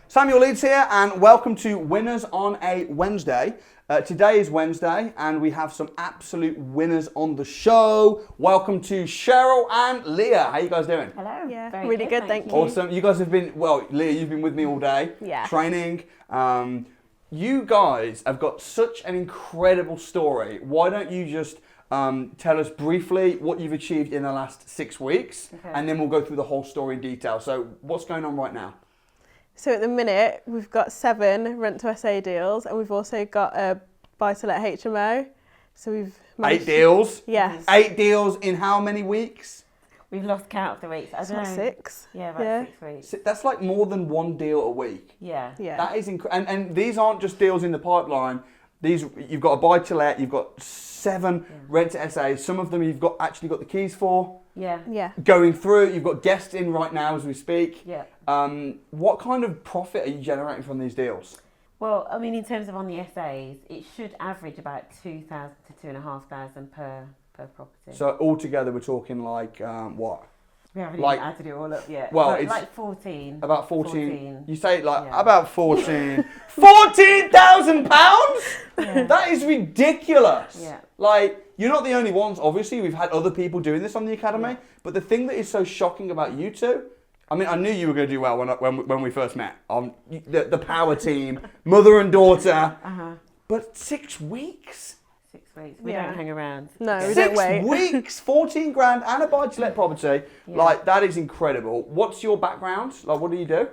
Samuel Leeds here, and welcome to Winners on a Wednesday. Today is Wednesday, and we have some absolute winners on the show. Welcome to Sheryl and Leah. How you guys doing? Hello. Yeah, Very really good, thank you. Awesome. You guys have been, well, Leah, you've been with me all day. Yeah. Training. You guys have got such an incredible story. Why don't you just tell us briefly what you've achieved in the last 6 weeks, and then we'll go through the whole story in detail. So what's going on right now? So at the minute, we've got 7 rent-to-SA deals, and we've also got a buy-to-let HMO. So we've managed 8 deals? Yes. 8 deals in how many weeks? We've lost count of the weeks. I don't know. 6. Yeah, about 6 weeks. That's like more than 1 deal a week. Yeah. Yeah. That is incredible. And these aren't just deals in the pipeline. These, you've got a buy-to-let, you've got 7 rent-to-SAs. Some of them you've actually got the keys for. Yeah. Yeah. Going through, you've got guests in right now as we speak. Yeah. What kind of profit are you generating from these deals? Well, I mean, in terms of on the SAs, it should average about 2,000 to 2,500 per property. So altogether, we're talking like what? We haven't like- even added it all up yet. Well, But it's like 14. About 14. You say like Yeah. about 14. £14,000? Yeah. That is ridiculous. Yeah. Like, you're not the only ones. Obviously, we've had other people doing this on the academy. Yeah. But the thing that is so shocking about you two, I mean, I knew you were going to do well when we first met. The power team, mother and daughter. But 6 weeks? 6 weeks. We Yeah. don't hang around. No, we 6 don't wait. weeks, 14 grand and a buy-to-let property. Yeah. Like, that is incredible. What's your background? Like, what do you do?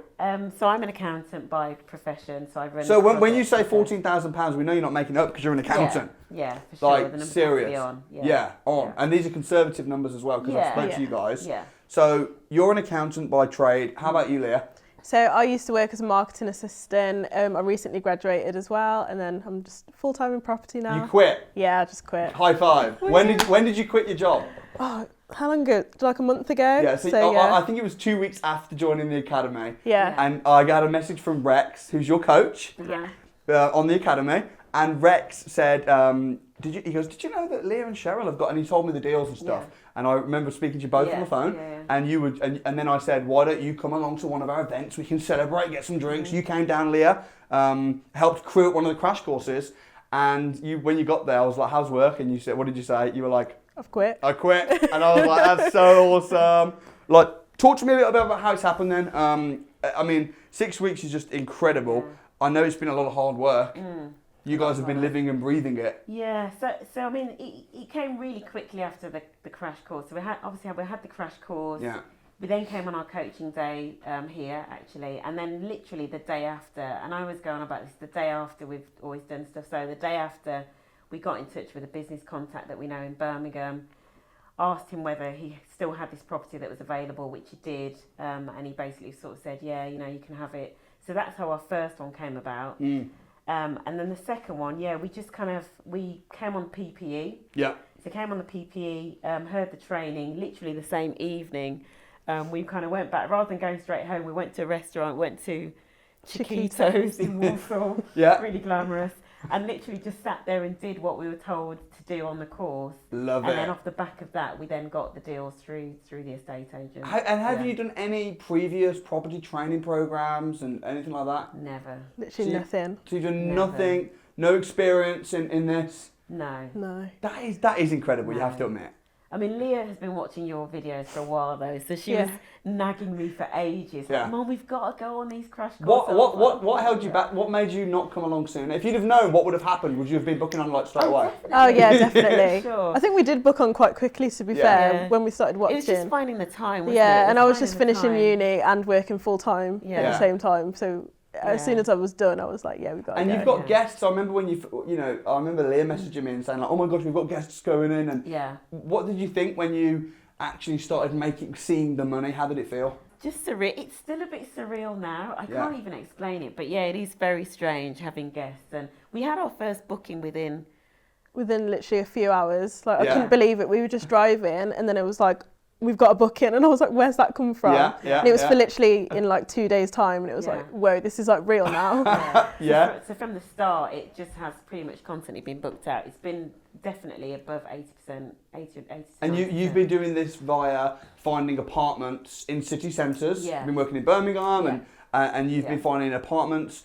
So I'm an accountant by profession. So I run. So when you projects say and stuff. £14,000, we know you're not making it up because you're an accountant. Yeah, for sure. Like, The numbers have to serious. be on. Yeah, on. Yeah. And these are conservative numbers as well because I've Yeah. spoke to Yeah. you guys. Yeah. So you're an accountant by trade. How about you, Leah? So I used to work as a marketing assistant. I recently graduated as well, and then I'm just full-time in property now. You quit. Yeah, I just quit. High five. When did you quit your job? Oh, how long ago? Like a month ago? Yeah, so I think it was 2 weeks after joining the academy. Yeah. And I got a message from Rex, who's your coach, on the academy. And Rex said, he goes, did you know that Leah and Sheryl have got, and he told me the deals and stuff. Yeah. And I remember speaking to you both on the phone. Yeah. And you would, and then I said, why don't you come along to one of our events? We can celebrate, get some drinks. You came down, Leah, helped crew at one of the crash courses. And when you got there, I was like, how's work? And you said, what did you say? You were like, I've quit. I quit. And I was like, that's so awesome. Like, talk to me a little bit about how it's happened then. I mean, 6 weeks is just incredible. I know it's been a lot of hard work. You guys have been living and breathing it. Yeah, so I mean, it came really quickly after the crash course. So we had the crash course. Yeah. We then came on our coaching day here actually, and then literally the day after. And I was going about this the day after. We've always done stuff. So the day after, we got in touch with a business contact that we know in Birmingham. Asked him whether he still had this property that was available, which he did, and he basically sort of said, yeah, you know, you can have it. So that's how our first one came about. And then the second one, we came on PPE. Yeah. So came on the PPE, heard the training, literally the same evening. We kind of went back, rather than going straight home, we went to a restaurant, went to Chiquitos in Warsaw. Yeah. Really glamorous. And literally just sat there and did what we were told to do on the course. Love and it. then off the back of that, we then got the deals through the estate agent. Have you done any previous property training programs and anything like that? Never. Literally nothing. So you've done Never. nothing, no experience in this? No. No. That is incredible, you No. have to admit. I mean, Leah has been watching your videos for a while though, so she was nagging me for ages. Yeah. Like, Mum, we've got to go on these crash courses. What held you back? What made you not come along sooner? If you'd have known what would have happened, would you have been booking on like straight away? Oh yeah, definitely. Sure. I think we did book on quite quickly, to be fair, Yeah. when we started watching. It was just finding the time, wasn't it? Yeah, It and I was finding just the finishing time. uni and working full time at Yeah. the same time. So as Yeah. soon as I was done, I was like, yeah, we've got to And go. you've got Yeah. guests. I remember when I remember Leah messaging me and saying like, "Oh my gosh, we've got guests going in." And Yeah. what did you think when you actually started seeing the money? How did it feel? Just surreal. It's still a bit surreal now. I Yeah. can't even explain it. But yeah, it is very strange having guests. And we had our first booking within Within literally a few hours. Like, Yeah. I couldn't believe it. We were just driving and then it was like, we've got a booking, and I was like, where's that come from? And it was for literally in like 2 days' time, and it was like, whoa, this is like real now. So from the start, it just has pretty much constantly been booked out. It's been definitely above 80%, 80%. And you've been doing this via finding apartments in city centres. Yeah. You've been working in Birmingham, and you've been finding apartments,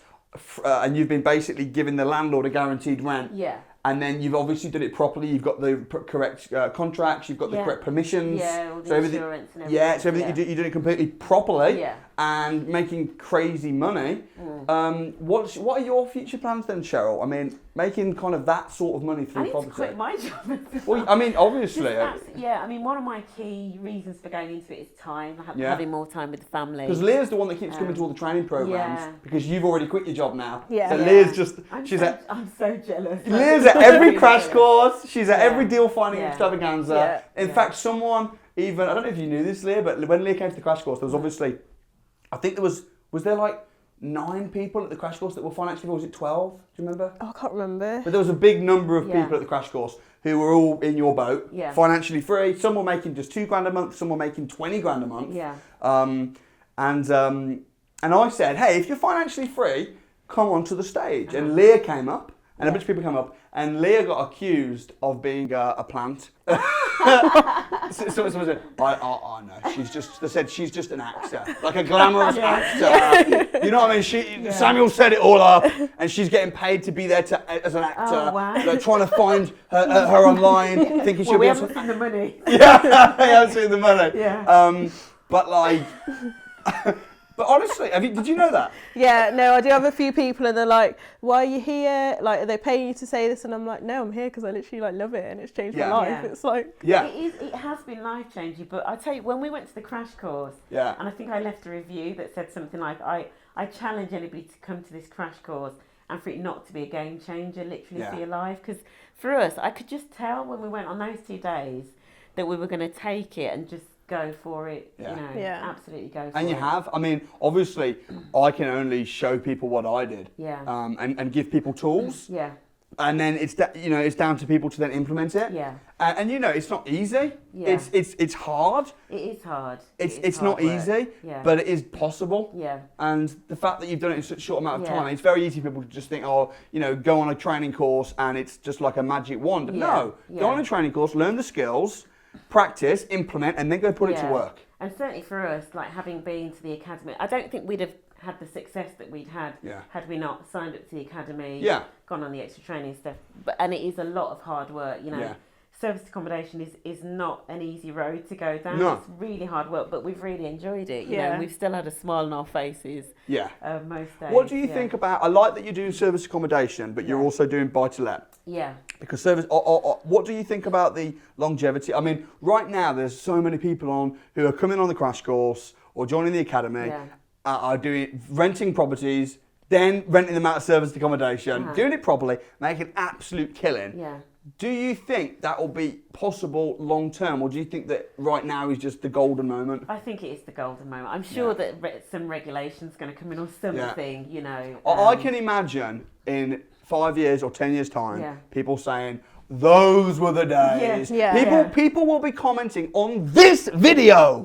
and you've been basically giving the landlord a guaranteed rent. Yeah. And then you've obviously done it properly. You've got the correct contracts. You've got the correct permissions. Yeah, all the insurance and everything. Yeah, so everything you're doing it completely properly. And making crazy money. What are your future plans then, Cheryl? I mean, making kind of that sort of money through property. I need to quit my job. Well, I mean, obviously. I mean, one of my key reasons for going into it is time, having more time with the family. Because Leah's the one that keeps coming to all the training programs because you've already quit your job now. Yeah. So Leah's just, I'm so jealous. Leah's at every crash course. She's at every deal finding extravaganza. In fact, someone even, I don't know if you knew this, Leah, but when Leah came to the crash course, there was obviously, I think there was there like 9 people at the crash course that were financially, or was it 12? Do you remember? Oh, I can't remember. But there was a big number of people at the crash course who were all in your boat, financially free. Some were making just $2,000 a month, some were making 20 grand a month. Yeah. And I said, hey, if you're financially free, come onto the stage. And Leah came up, and a bunch of people came up, and Leah got accused of being a plant. Someone said, I know, they said she's just an actor, like a glamorous actor. You know what I mean? Samuel set it all up, and she's getting paid to be there as an actor. Oh, wow. Like, trying to find her online, thinking she'll we be haven't seen the money. I haven't seen the money. Yeah. But like... But honestly, did you know that? Yeah, no, I do have a few people, and they're like, why are you here? Like, are they paying you to say this? And I'm like, no, I'm here because I literally like love it, and it's changed my life. It's like... It has been life-changing, but I tell you, when we went to the crash course, and I think I left a review that said something like, I challenge anybody to come to this crash course and for it not to be a game changer, literally for your life. Because for us, I could just tell when we went on those 2 days that we were going to take it and just go for it, absolutely go for it. And you have. I mean, obviously, I can only show people what I did. Yeah. And give people tools. Yeah. And then it's down to people to then implement it. Yeah. And it's not easy. Yeah. It's hard. It is hard. It's not easy. Yeah. But it is possible. Yeah. And the fact that you've done it in such a short amount of time, it's very easy for people to just think, go on a training course and it's just like a magic wand. But no, go on a training course, learn the skills, practice, implement, and then go put it to work. And certainly for us, like having been to the academy, I don't think we'd have had the success that we'd had had we not signed up to the academy, gone on the extra training stuff. And it is a lot of hard work, Service accommodation is not an easy road to go down. No. It's really hard work, but we've really enjoyed it. You know, we've still had a smile on our faces. Most days. What do you think about? I like that you're doing service accommodation, but you're also doing buy to let. Yeah. Because service. What do you think about the longevity? I mean, right now there's so many people on who are coming on the crash course or joining the academy, are doing renting properties, then renting them out of service accommodation, doing it properly, making an absolute killing. Yeah. Do you think that will be possible long term, or do you think that right now is just the golden moment? I think it is the golden moment. I'm sure that some regulation's going to come in or something, I can imagine in 5 years or 10 years' time, people saying, those were the days. People will be commenting on this video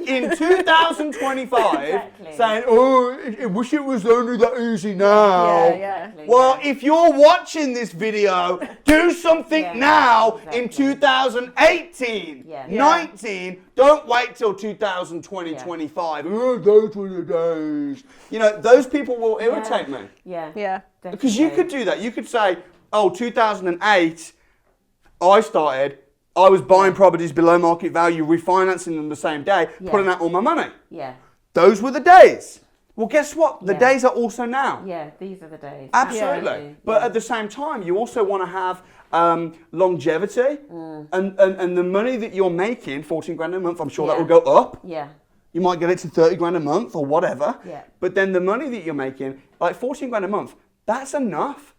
in 2025 saying, I wish it was only that easy now. Well, if you're watching this video, do something now in 2018, 19. Don't wait till 2020, 25. Oh, those were the days. Those people will irritate me. Yeah. Because you could do that. You could say, 2008, I was buying properties below market value, refinancing them the same day, putting out all my money. Yeah. Those were the days. Well, guess what? The days are also now. Yeah, these are the days. Absolutely. But at the same time, you also want to have longevity and the money that you're making, 14 grand a month, I'm sure that will go up. Yeah. You might get it to 30 grand a month or whatever. Yeah. But then the money that you're making, like 14 grand a month, that's enough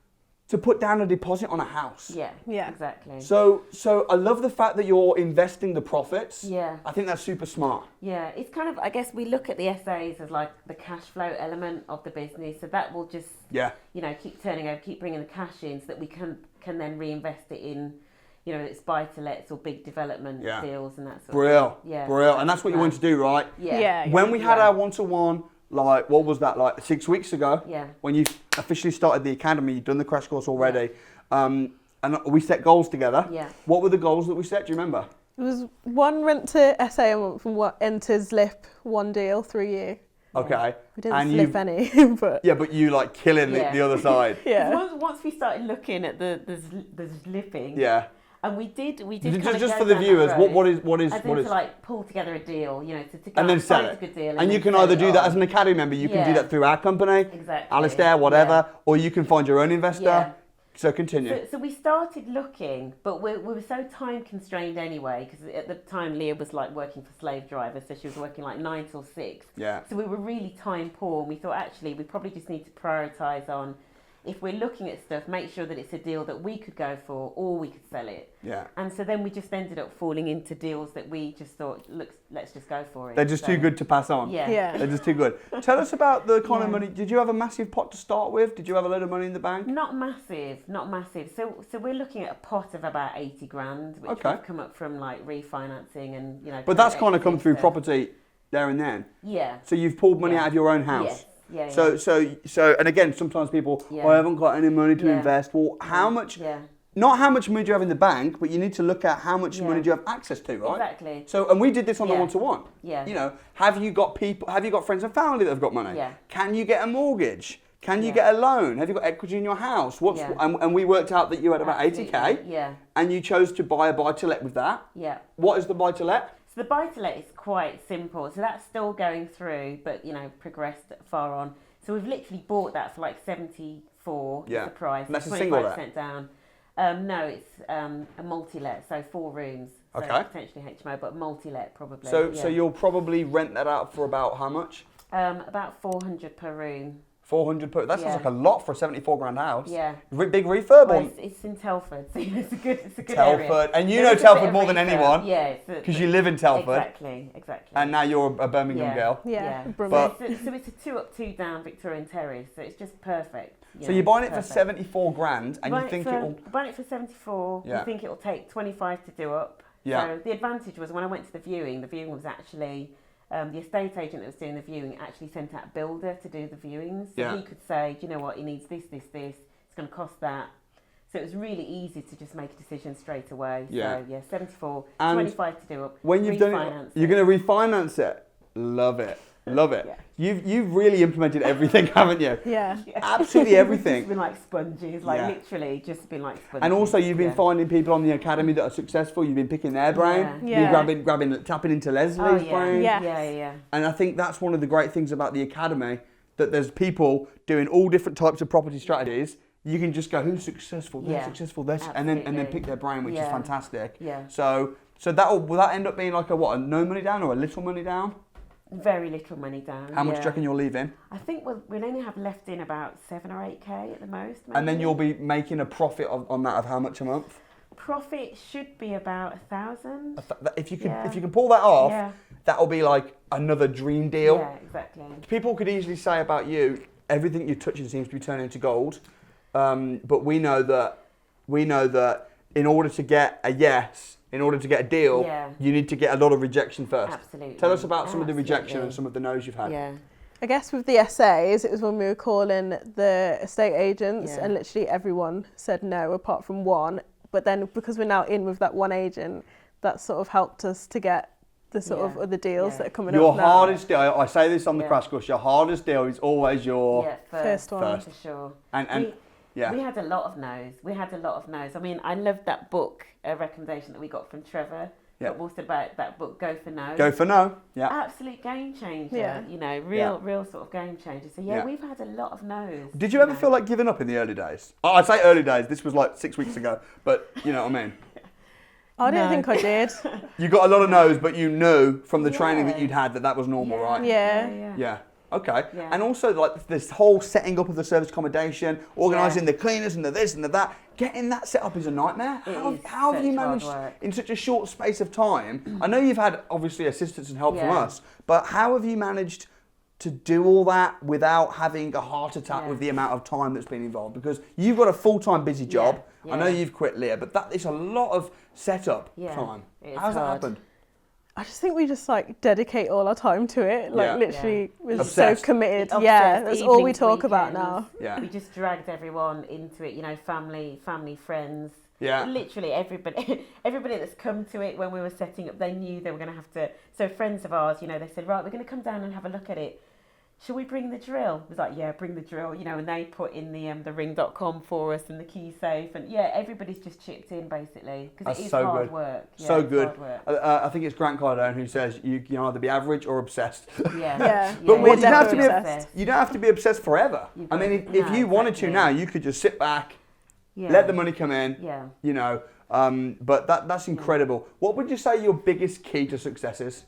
to put down a deposit on a house. Yeah, exactly. So I love the fact that you're investing the profits. Yeah. I think that's super smart. Yeah, it's kind of, I guess we look at the SAs as like the cash flow element of the business. So that will just, keep turning over, keep bringing the cash in so that we can then reinvest it you know, it's buy-to-lets or big development deals and that sort Brilliant. of thing. Yeah. Brilliant. And that's what you want to do, right? Yeah. When we had our one-to-one, like, what was that, like 6 weeks ago? Yeah. When you officially started the academy, you've done the crash course already. And we set goals together. Yeah. What were the goals that we set? Do you remember? It was one rent to SA a month and what enters LIP, one deal, 3 year. Okay. We didn't And slip any, but Yeah, but you like killing the other side. Once we started looking at the slipping. Yeah. And we did Just for the viewers, what is to like pull together a deal, you know, to go and then sell find it. a good deal. And you can either do that as an academy member, you can do that through our company, Alistair, whatever, or you can find your own investor. Yeah. So continue. So we started looking, but we were so time constrained anyway, because at the time Leah was like working for slave drivers, so she was working like 9 till 6. Yeah. So we were really time poor, and we thought actually we probably just need to prioritise on, if we're looking at stuff, make sure that it's a deal that we could go for or we could sell it. Yeah. And so then we just ended up falling into deals that we just thought, look, let's just go for it. They're just too good to pass on. Yeah. They're just too good. Tell us about the kind of money. Did you have a massive pot to start with? Did you have a load of money in the bank? Not massive. So we're looking at a pot of about 80 grand, which we've come up from like refinancing and, you know. But that's kind of come through property there and then. Yeah. So you've pulled money out of your own house. Yes. Yeah, So, and again, sometimes people, I haven't got any money to invest. Well, how much? Not how much money do you have in the bank, but you need to look at how much money do you have access to, right? Exactly. So, and we did this on the one-to-one. Yeah. You know, have you got friends and family that have got money? Yeah. Can you get a mortgage? Can you get a loan? Have you got equity in your house? And we worked out that you had about 80k. Yeah. And you chose to buy a buy-to-let with that. Yeah. What is the buy-to-let? So the buy-to-let is quite simple. So that's still going through, but, you know, progressed far on. So we've literally bought that for like 74 is the price. And that's a single let? 25% down. No, it's a multi-let, so 4 rooms. So okay. Potentially HMO, but multi-let probably. So you'll probably rent that out for about how much? About 400 per room. 400 per. That sounds like a lot for a 74 grand house. Yeah. Big refurb. Well, it's in Telford, so it's a good Telford, area. and you know Telford more than anyone. Yeah. Because you live in Telford. Exactly. And now you're a Birmingham girl. Yeah. But so it's a 2 up, 2 down Victorian terrace, so it's just perfect. So you're buying it for 74 grand, and you think it'll. Buying it for 74. You think it'll take 25 to do up. Yeah. So the advantage was when I went to the viewing was actually. The estate agent that was doing the viewing actually sent out a builder to do the viewings. So he could say, do you know what, he needs this, it's going to cost that. So it was really easy to just make a decision straight away. Yeah. So 74, and 25 to do up. When you've done it, you're going to refinance it. Love it. You've really implemented everything, haven't you? Yeah. Absolutely everything. It's been like sponges, literally just been like sponges. And also you've been finding people on the academy that are successful. You've been picking their brain. Yeah. You're tapping into Leslie's brain. Yeah. And I think that's one of the great things about the academy, that there's people doing all different types of property strategies. You can just go, who's successful? They're successful. And then pick their brain, which is fantastic. Yeah. So will that end up being like a no money down or a little money down? Very little money down. How much do you reckon you'll leave in? I think we'll only have left in about 7 or 8k at the most. Maybe. And then you'll be making a profit on that of how much a month? Profit should be about 1,000. If you can pull that off, that'll be like another dream deal. Yeah, exactly. People could easily say about you, everything you're touching seems to be turning into gold. But we know that in order to get a yes, in order to get a deal, you need to get a lot of rejection first. Absolutely. Tell us about some of the rejection and some of the no's you've had. Yeah. I guess with the SAs, it was when we were calling the estate agents and literally everyone said no apart from one. But then because we're now in with that one agent, that sort of helped us to get the sort of other deals that are coming up now. Your hardest deal, I say this on the crash course, your hardest deal is always your first one. For sure. And we had a lot of no's. I mean, I loved that book, a recommendation that we got from Trevor. But also about that book, Go for No. Go for No, Absolute game changer. Yeah. You know, real sort of game changer. So we've had a lot of no's. Did you ever feel like giving up in the early days? I say early days, this was like 6 weeks ago, but you know what I mean? I don't think I did. You got a lot of no's, but you knew from the training that you'd had that was normal, right? Yeah. Okay. Yeah. And also like this whole setting up of the service accommodation, organising the cleaners and the this and the that, getting that set up is a nightmare. How have you managed in such a short space of time? I know you've had obviously assistance and help from us, but how have you managed to do all that without having a heart attack with the amount of time that's been involved? Because you've got a full-time busy job. I know you've quit, Leah, but that is a lot of setup time. How's that happened? I just think we just like dedicate all our time to it. Like literally, we're Obsessed. so committed. Obsessed. Yeah, that's all we Evenings, talk about weekends. now. Yeah. We just dragged everyone into it, you know, family, friends. Yeah. Literally everybody that's come to it when we were setting up, they knew they were going to have to. So friends of ours, you know, they said, right, we're going to come down and have a look at it. Shall we bring the drill? I was like, yeah, bring the drill, you know, and they put in the ring.com for us and the key safe, and everybody's just chipped in basically because it is so hard good. work. Yeah, So it's good. hard work. I think it's Grant Cardone who says you can either be average or obsessed. Yeah. But We're you don't have to be definitely you don't have to be obsessed forever. I mean, if you wanted to now, you could just sit back, let the money come in. Yeah. You know, but that's incredible. What would you say your biggest key to success is?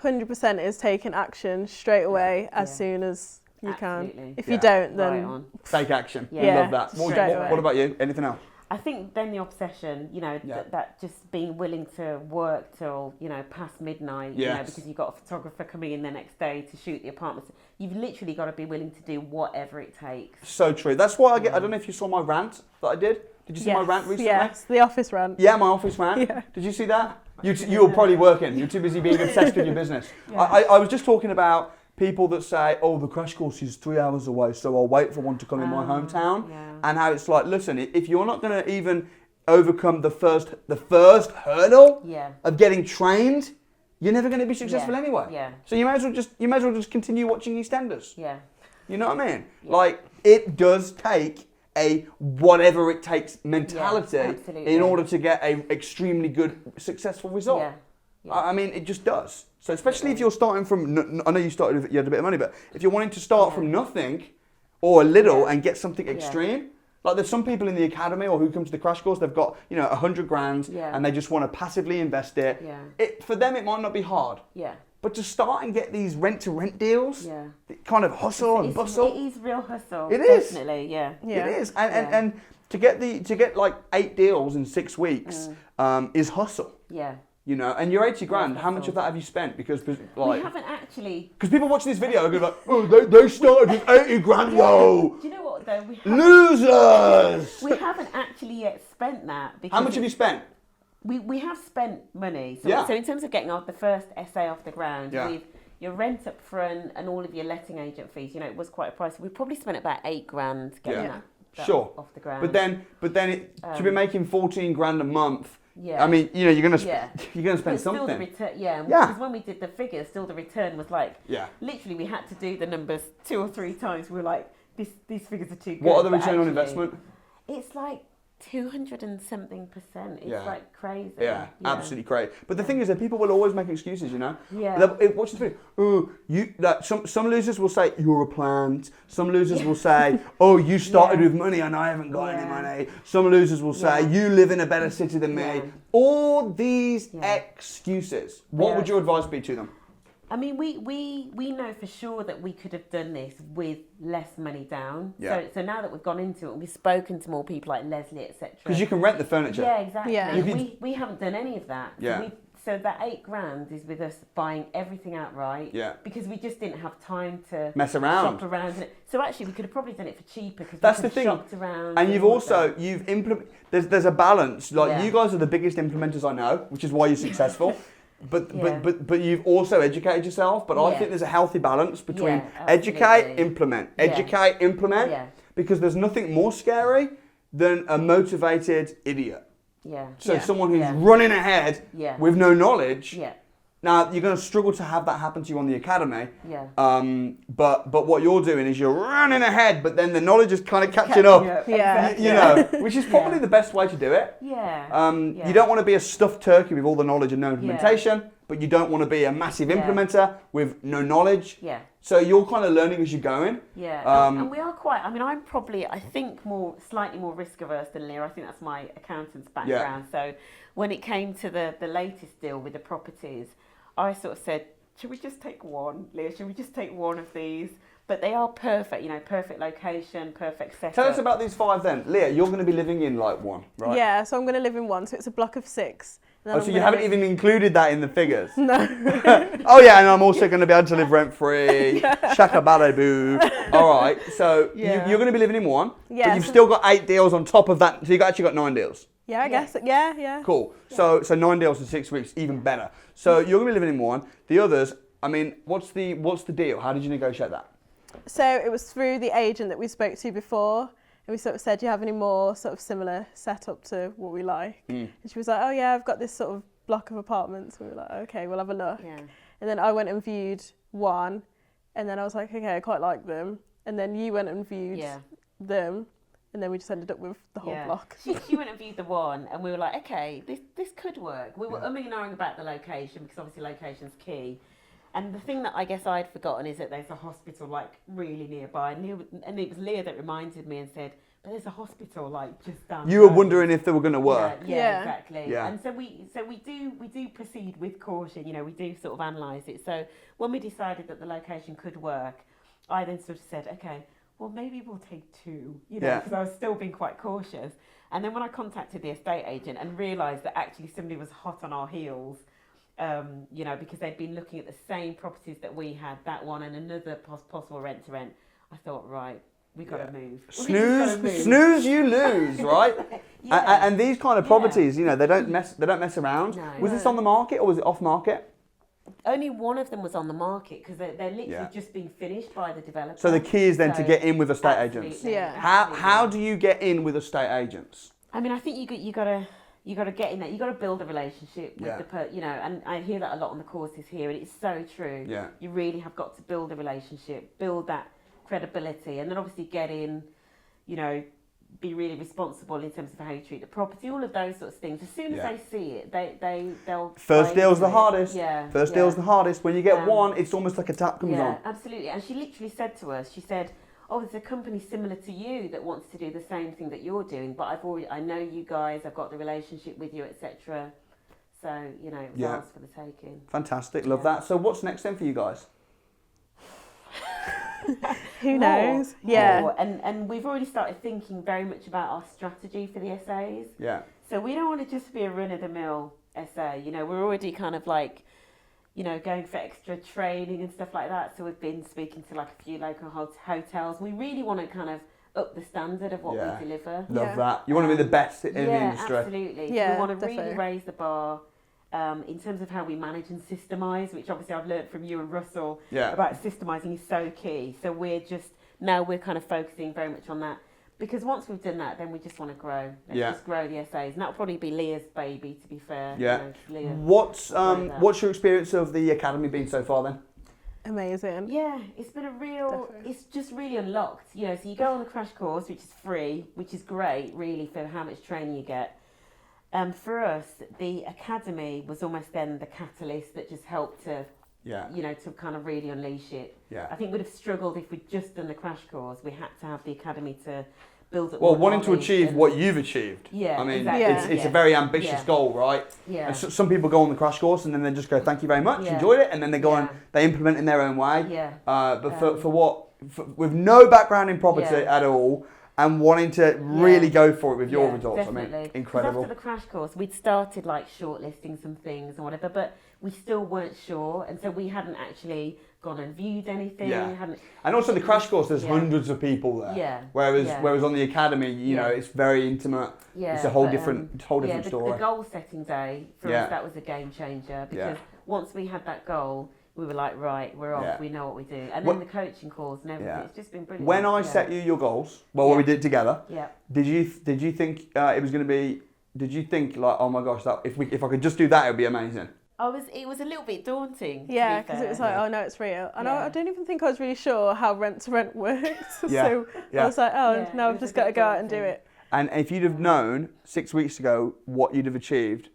100% is taking action straight away as soon as you can. If you don't, then take action. Yeah. Love that. What about you? Anything else? I think then the obsession, you know, that just being willing to work till, you know, past midnight, you know, because you've got a photographer coming in the next day to shoot the apartments. You've literally got to be willing to do whatever it takes. So true. That's why I don't know if you saw my rant that I did. Did you see my rant recently? Yes, the office rant. Yeah, my office rant. Yeah. Did you see that? You were probably working. You're too busy being obsessed with your business. I was just talking about people that say, oh, the crash course is 3 hours away, so I'll wait for one to come in my hometown. And how it's like, listen, if you're not going to even overcome the first hurdle of getting trained, you're never going to be successful anyway. Yeah. So you might as well just continue watching EastEnders. Yeah. You know what I mean? Yeah. Like, it does take a whatever it takes mentality in order to get a extremely good, successful result. Yeah. Yeah. I mean, it just does. So especially if you're starting from, I know you had a bit of money, but if you're wanting to start from nothing or a little and get something extreme, like there's some people in the academy or who come to the crash course, they've got, you know, 100 grand and they just want to passively invest it. Yeah. For them, it might not be hard. Yeah. But to start and get these rent-to-rent deals, kind of hustle and bustle. It is real hustle. It is. Definitely, yeah. It is. And to get like 8 deals in 6 weeks is hustle. Yeah. You know, and you're 80 grand. How much of that have you spent? Because like we haven't actually. Because people watching this video are going to be like, oh, they started with 80 grand. Whoa. Do you know what though? Losers. We haven't actually yet spent that. Because how much have you spent? We have spent money. So in terms of getting the first essay off the ground, with your rent up front and all of your letting agent fees, you know, it was quite a price. We probably spent about 8 grand getting that off the ground. But then to be making 14 grand a month. Yeah. I mean, you know, you're gonna spend something. Still the return, because when we did the figures, still the return was like, literally we had to do the numbers 2 or 3 times. We were like, these figures are too good. What are the return on investment? It's like 200 and something %. It's like crazy. Yeah, absolutely crazy. But the thing is that people will always make excuses, you know? Yeah. Watch the video. Some losers will say, you're a plant. Some losers will say, oh, you started with money and I haven't got any money. Some losers will say, you live in a better city than me. All these excuses. What would your advice be to them? I mean, we know for sure that we could have done this with less money down. Yeah. So now that we've gone into it, we've spoken to more people like Leslie, etc. Because you can rent the furniture. Yeah, exactly. Yeah. We haven't done any of that. Yeah. So that 8 grand is with us buying everything outright. Yeah. Because we just didn't have time to mess around. Shop around. So actually, we could have probably done it for cheaper because that's we the thing. Shopped around. And you've implemented. There's a balance. Like you guys are the biggest implementers I know, which is why you're successful. But you've also educated yourself. But I think there's a healthy balance between educate, implement, implement. Because there's nothing more scary than a motivated idiot. Yeah. So someone who's running ahead with no knowledge. Yeah. Now you're going to struggle to have that happen to you on the academy. Yeah. But what you're doing is you're running ahead, but then the knowledge is kind of catching up. Yeah. You know, which is probably the best way to do it. Yeah. You don't want to be a stuffed turkey with all the knowledge and no implementation, but you don't want to be a massive implementer with no knowledge. Yeah. So you're kind of learning as you're going. Yeah. And we are quite. I mean, I'm probably, I think, slightly more risk averse than Leah. I think that's my accountant's background. So when it came to the latest deal with the properties, I sort of said, should we just take one, Leah? Should we just take one of these? But they are perfect, you know, perfect location, perfect setup. Tell us about these 5 then. Leah, you're going to be living in like one, right? Yeah, so I'm going to live in one. So it's a block of 6. Oh, so you haven't even included that in the figures? No. Oh yeah, and I'm also going to be able to live rent free. Shaka bada boo. All right, so Yeah. you're going to be living in one, Yeah, but you've so- still got 8 deals on top of that. So you actually got 9 deals. Yeah, I guess. Yeah. Cool. So 9 deals in 6 weeks, even better. So you're going to be living in one. The others, I mean, what's the deal? How did you negotiate that? So it was through the agent that we spoke to before, and we sort of said, do you have any more sort of similar setup to what we like? And she was like, oh yeah, I've got this sort of block of apartments. We were like, okay, we'll have a look. Yeah. And then I went and viewed one, and then I was like, okay, I quite like them. And then you went and viewed them, and then we just ended up with the whole block. She went and viewed the one, and we were like, okay, this could work. We were umming and ahhing about the location, because obviously location's key. And the thing that I guess I'd forgotten is that there's a hospital like really nearby, and it was Leah that reminded me and said, but there's a hospital like just down. You were wondering if they were going to work. Yeah, exactly. Yeah. And so we do proceed with caution. You know, we do sort of analyse it. So when we decided that the location could work, I then sort of said, okay, well maybe we'll take 2. You know, because I was still being quite cautious. And then when I contacted the estate agent and realised that actually somebody was hot on our heels. You know, because they'd been looking at the same properties that we had, that one and another possible rent to rent. I thought, right, we got to move. Snooze, you lose, right? And these kind of properties, you know, they don't mess around. No. Was this on the market or was it off market? Only one of them was on the market because they're literally just being finished by the developer. So the key is then to get in with estate agents. Yeah. How do you get in with estate agents? I mean, I think you got to get in there. You got to build a relationship with you know. And I hear that a lot on the courses here, and it's so true. Yeah. You really have got to build a relationship, build that credibility, and then obviously get in. You know, be really responsible in terms of how you treat the property, all of those sorts of things. As soon as they see it, they'll. First deal's the hardest. Yeah. First deal's the hardest. When you get one, it's almost like a tap comes on. Yeah, absolutely. And she literally said to us, she said, oh, there's a company similar to you that wants to do the same thing that you're doing, but I know you guys, I've got the relationship with you, etc. So, you know, it was ours for the taking. Fantastic, love that. So what's next then for you guys? Who knows? More. And we've already started thinking very much about our strategy for the essays. Yeah. So we don't want to just be a run-of-the-mill essay. You know, we're already kind of like, you know, going for extra training and stuff like that. So we've been speaking to like a few local hotels. We really want to kind of up the standard of what we deliver. Love that. You want to be the best in the industry. Absolutely. Yeah, we want to definitely. really raise the bar in terms of how we manage and systemize, which obviously I've learned from you and Russell about systemizing is so key. So we're kind of focusing very much on that. Because once we've done that, then we just want to grow. Let's just grow the essays. And that'll probably be Leah's baby, to be fair. Yeah. You know, What's your experience of the academy been so far then? Amazing. Yeah, it's been it's just really unlocked. You know, so you go on the crash course, which is free, which is great, really, for how much training you get. For us, the academy was almost then the catalyst that just helped to, you know, to kind of really unleash it. Yeah. I think we'd have struggled if we'd just done the crash course. We had to have the academy to build up. Well, more wanting to knowledge achieve and- what you've achieved. Yeah, I mean, exactly. it's a very ambitious goal, right? Yeah. And some people go on the crash course and then they just go, thank you very much, enjoyed it, and then they go on, they implement in their own way. Yeah. But with no background in property at all, and wanting to really go for it with your results, definitely. I mean, incredible. After the crash course, we'd started like shortlisting some things and whatever, but we still weren't sure, and so we hadn't actually gone and viewed anything. And also the crash course, there's hundreds of people there. Yeah. Whereas on the academy, you know, it's very intimate. Yeah. It's a whole different story. The goal setting day for us, that was a game changer because once we had that goal, we were like, right, we're off. We know what we do. And then the coaching calls and everything. It's just been brilliant. When I set you your goals, what we did together, did you think it was going to be? Did you think like, oh my gosh, that if I could just do that, it would be amazing? It was a little bit daunting. Yeah, because it was like, oh no, it's real. And I don't even think I was really sure how rent to rent works. So I was like, now I've just got to go out and do it. And if you'd have known 6 weeks ago what you'd have achieved,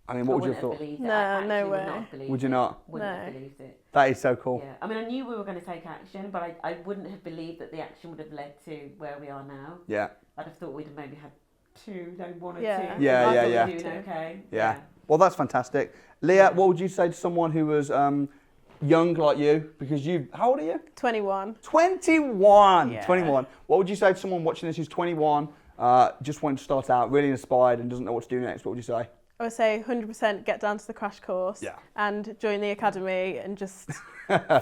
I mean, what would you have thought? No way. Would you not? Wouldn't have believed it. That is so cool. Yeah. I mean, I knew we were going to take action, but I wouldn't have believed that the action would have led to where we are now. Yeah. I'd have thought we'd have maybe had one or two. Yeah. Doing okay. Yeah. Well, that's fantastic. Leah, what would you say to someone who was young like you? Because how old are you? 21. 21. Yeah. 21. What would you say to someone watching this who's 21, just wanting to start out, really inspired and doesn't know what to do next? What would you say? I would say 100% get down to the crash course and join the academy and just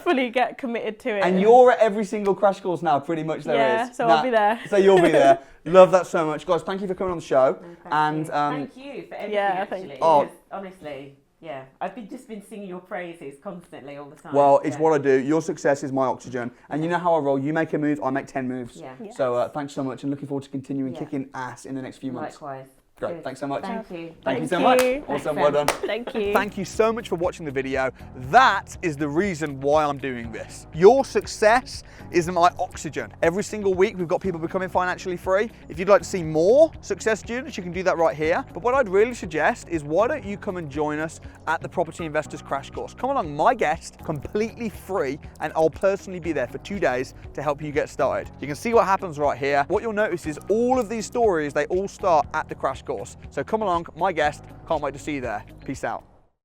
fully get committed to it. And you're at every single crash course now, pretty much there is. Yeah, so I'll be there. So you'll be there. Love that so much. Guys, thank you for coming on the show. No, and thank you for everything, actually. Oh. Honestly, yeah, I've just been singing your praises constantly all the time. Well, it's what I do. Your success is my oxygen. And you know how I roll. You make a move, I make 10 moves. Yeah. Yes. So thanks so much and looking forward to continuing kicking ass in the next few months. Likewise. Great, Good. thanks so much. Thank you. Thank you so Thank much. you. Awesome, well done. Thank you. Thank you so much for watching the video. That is the reason why I'm doing this. Your success is my oxygen. Every single week we've got people becoming financially free. If you'd like to see more success students, you can do that right here. But what I'd really suggest is why don't you come and join us at the Property Investors Crash Course. Come along, my guest, completely free, and I'll personally be there for 2 days to help you get started. You can see what happens right here. What you'll notice is all of these stories, they all start at the crash course. So come along, my guest, can't wait to see you there. Peace out.